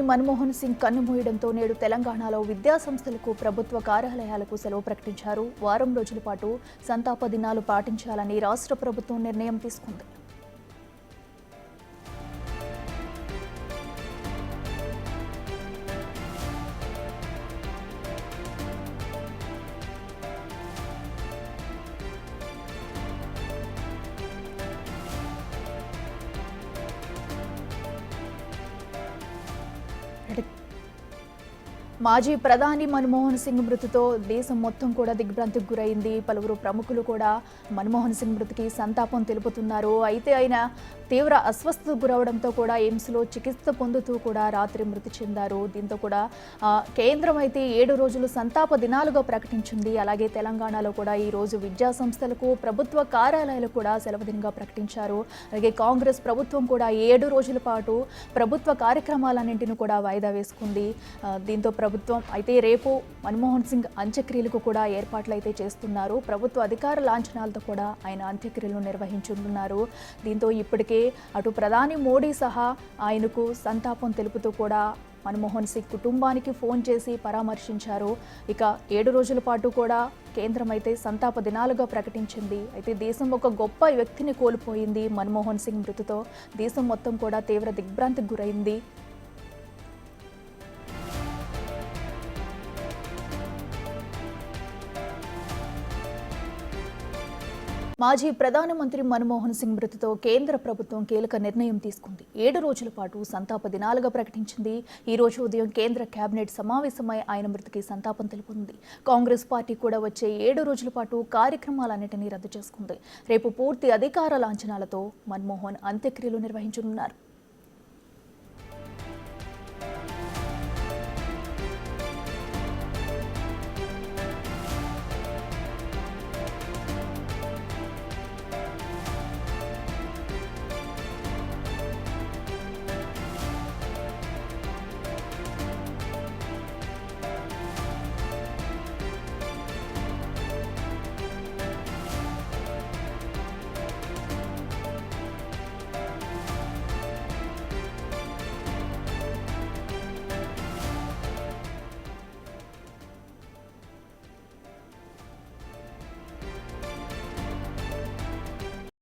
మన్మోహన్ సింగ్ కన్నుమూయడంతో నేడు తెలంగాణలో విద్యాసంస్థలకు ప్రభుత్వ కార్యాలయాలకు సెలవు ప్రకటించారు. వారం రోజుల పాటు సంతాప దినాలు పాటించాలని రాష్ట్ర ప్రభుత్వం నిర్ణయం తీసుకుంది. మాజీ ప్రధాని మన్మోహన్ సింగ్ మృతితో దేశం మొత్తం కూడా దిగ్భ్రాంతికి గురైంది. పలువురు ప్రముఖులు కూడా మన్మోహన్ సింగ్ మృతికి సంతాపం తెలుపుతున్నారు. అయితే ఆయన తీవ్ర అస్వస్థతకు గురవడంతో కూడా ఎయిమ్స్లో చికిత్స పొందుతూ కూడా రాత్రి మృతి చెందారు. దీంతో కూడా కేంద్రం అయితే 7 రోజులు సంతాప దినాలుగా ప్రకటించింది. అలాగే తెలంగాణలో కూడా ఈ రోజు విద్యా సంస్థలకు ప్రభుత్వ కార్యాలయాలకు కూడా సెలవు దినంగా ప్రకటించారు. అలాగే కాంగ్రెస్ ప్రభుత్వం కూడా 7 రోజుల పాటు ప్రభుత్వ కార్యక్రమాలన్నింటినీ కూడా వాయిదా వేసుకుంది. దీంతో ప్రభుత్వం అయితే రేపు మన్మోహన్ సింగ్ అంత్యక్రియలకు కూడా ఏర్పాట్లు అయితే చేస్తున్నారు. ప్రభుత్వ అధికార లాంఛనాలతో కూడా ఆయన అంత్యక్రియలు నిర్వహించనున్నారు. దీంతో ఇప్పటికే అటు ప్రధాని మోడీ సహా ఆయనకు సంతాపం తెలుపుతూ కూడా మన్మోహన్ సింగ్ కుటుంబానికి ఫోన్ చేసి పరామర్శించారు. ఇక 7 రోజుల పాటు కూడా కేంద్రం అయితే సంతాప దినాలుగా ప్రకటించింది. అయితే దేశం ఒక గొప్ప వ్యక్తిని కోల్పోయింది. మన్మోహన్ సింగ్ మృతితో దేశం మొత్తం కూడా తీవ్ర దిగ్భ్రాంతికి గురైంది. మాజీ ప్రధానమంత్రి మన్మోహన్ సింగ్ మృతితో కేంద్ర ప్రభుత్వం కీలక నిర్ణయం తీసుకుంది. 7 రోజుల పాటు సంతాప దినాలుగా ప్రకటించింది. ఈ రోజు ఉదయం కేంద్ర కేబినెట్ సమావేశమై ఆయన మృతికి సంతాపం తెలుపుతుంది. కాంగ్రెస్ పార్టీ కూడా వచ్చే 7 రోజుల పాటు కార్యక్రమాలన్నింటినీ రద్దు చేసుకుంది. రేపు పూర్తి అధికార లాంఛనాలతో మన్మోహన్ అంత్యక్రియలు నిర్వహించనున్నారు.